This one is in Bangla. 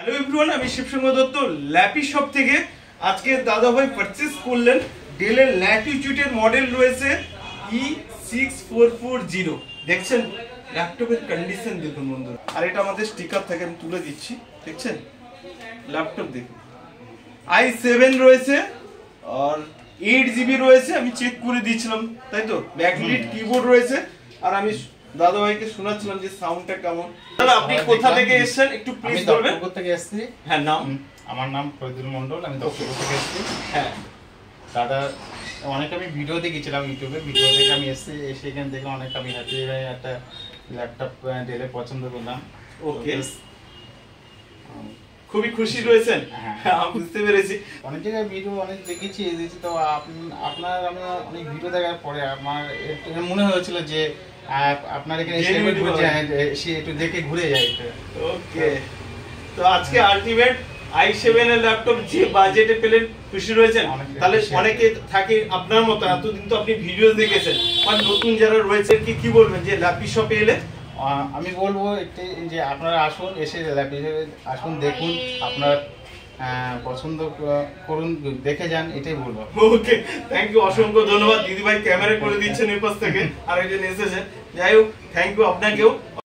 হ্যালো এভরিওয়ান, আমি শিবসঙ্গ দত্ত ল্যাপি শপ থেকে। আজকে দাদাভাই পারচেস করলেন ডেলের ল্যাটিটিউডের মডেল রয়েছে E6440। দেখছেন ল্যাপটপের কন্ডিশন দেখুন বন্ধুরা, আর এটা আমাদের স্টিকার থেকে আমি তুলে দিচ্ছি। দেখছেন ল্যাপটপ দেখুন, i7 রয়েছে আর 8GB রয়েছে। আমি চেক করে দিয়েছিলাম, তাই তো। ব্যাকলিট কিবোর্ড রয়েছে। আর আমি দাদাভাইকে শোনাচ্ছিলাম যে সাউন্ডটা কেমন। দাদা আপনি কোথা থেকে এসেছেন একটু প্লিজ বলবেন। দক্ষিণপুর থেকে এসেছি। হ্যাঁ, নাম? আমার নাম ফরিদুল মন্ডল, আমি দক্ষিণপুর থেকে এসেছি। হ্যাঁ দাদা অনেক আমি ভিডিও দেখেছিলাম ইউটিউবে, ভিডিও দেখে আমি এসেছি, এসে এখানে দেখলাম অনেক আমি হ্যাপি হয়ে একটা ল্যাপটপ ডেলে পছন্দ করলাম। ওকে, খুবই খুশি রয়েছেন। হ্যাঁ, আমি বুঝতে পেরেছি। অনেক জায়গায় ভিডিও অনেক দেখেছি তো আপনার আমি অনেক ভিডিও দেখার পরে আমার মনে হয়েছিল যে আপনার এখানে এসে একটু দেখে ঘুরে যায়। ওকে, তো আজকে আলটিমেট i7 এর ল্যাপটপ যে বাজেটে পেলেন, খুশি রয়েছেন? তাহলে অনেকে থাকে আপনার মতো, এতদিন তো আপনি ভিডিও দেখেছেন, আর নতুন যারা রয়েছে কি বলবেন যে ল্যাপি শপে এলে? আমি বলবো যে আপনারা আসুন, এসে আসুন, দেখুন, আপনার পছন্দ করুন, দেখে যান, এটাই বলবো। ওকে, থ্যাংক ইউ, অসংখ্য ধন্যবাদ। দিদি ভাই ক্যামেরা করে দিচ্ছেন এর পাশ থেকে, আর একজন এসেছেন। যাই হোক, থ্যাংক ইউ আপনাকেও।